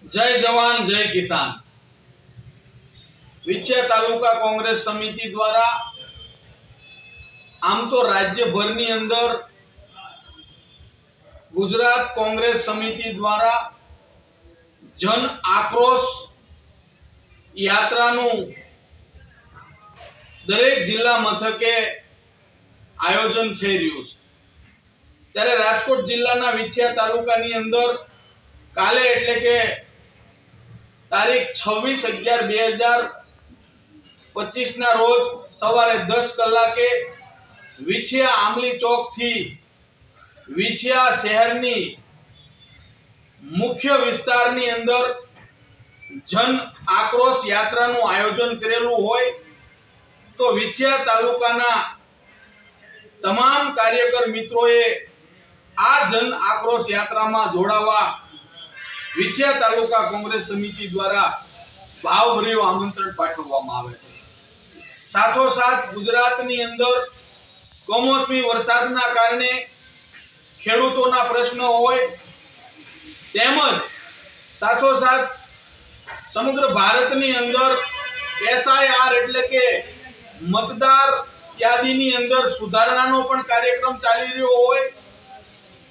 जय जवान जय किसान। विछिया तालुका कांग्रेस समिति द्वारा आम तो राज्यभर अंदर गुजरात कांग्रेस समिति द्वारा जन आक्रोश यात्रानु दरेक जिल्ला मथके आयोजन थई रह्युं छे। त्यारे राजकोट जिल्लाना विछिया तालुकानी अंदर काले एटले के तारीख 26/11/2025 ना रोज सवारे 10 कलाके विछिया आमली चौक थी विछिया शहरनी मुख्य विस्तारनी अंदर जन आक्रोश यात्राનું आयोजन करेલું હોય तो विछिया तालुकाना तमाम कार्यकर मित्रोए आ जन आक्रोश यात्रामां जोड़ावा विछिया तालुका कांग्रेस समिति द्वारा भावभर्યું आमंत्रण पाठवવામાં આવે છે। સાથોસાથ ગુજરાતની અંદર કમોસમી વરસાદના કારણે ખેડૂતોના પ્રશ્નો હોય તેમજ સાથોસાથ સમગ્ર ભારતની અંદર એસઆઈઆર એટલે કે મતદાર યાદીની અંદર સુધારણાનો પણ કાર્યક્રમ ચાલી રહ્યો હોય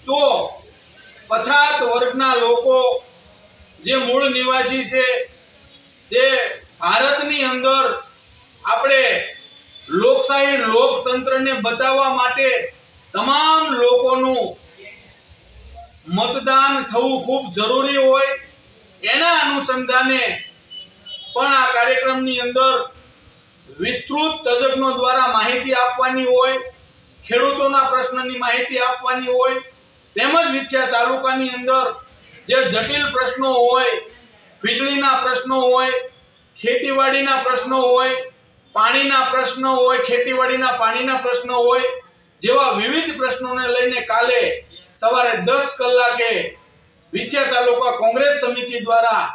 તો પછાત વર્ગના લોકો જે મૂળ નિવાસી છે તે ભારતની અંદર આપણે લોકશાહી લોકતંત્રને બચાવવા માટે તમામ લોકોનું મતદાન થવું ખૂબ જરૂરી હોય એના અનુસંધાને પણ આ કાર્યક્રમની અંદર વિસ્તૃત તજજ્ઞો દ્વારા માહિતી આપવાની હોય ખેડૂતોના પ્રશ્નની માહિતી આપવાની હોય તેમજ વિછિયા તાલુકાની અંદર જે જટિલ પ્રશ્નો હોય વીજળીના પ્રશ્નો હોય ખેતીવાડીના પ્રશ્નો હોય પાણીના પ્રશ્નો હોય ખેતીવાડીના પાણીના પ્રશ્નો હોય જેવા વિવિધ પ્રશ્નોને લઈને કાલે સવારે 10 કલાકે વિછિયા તાલુકા કાંગ્રેસ સમિતિ દ્વારા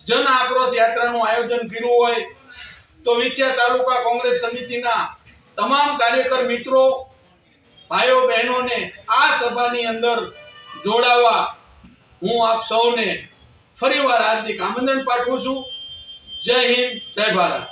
જન આક્રોશ યાત્રાનું આયોજન કર્યું હોય તો વિછિયા તાલુકા કાંગ્રેસ સમિતિના તમામ કાર્યકર મિત્રો ભાઈઓ બહેનોને આ સભાની અંદર જોડાવા હું આપ સૌને ફરીવાર હાર્દિક આમંત્રણ પાઠવું છું। જય હિન્દ જય ભારત।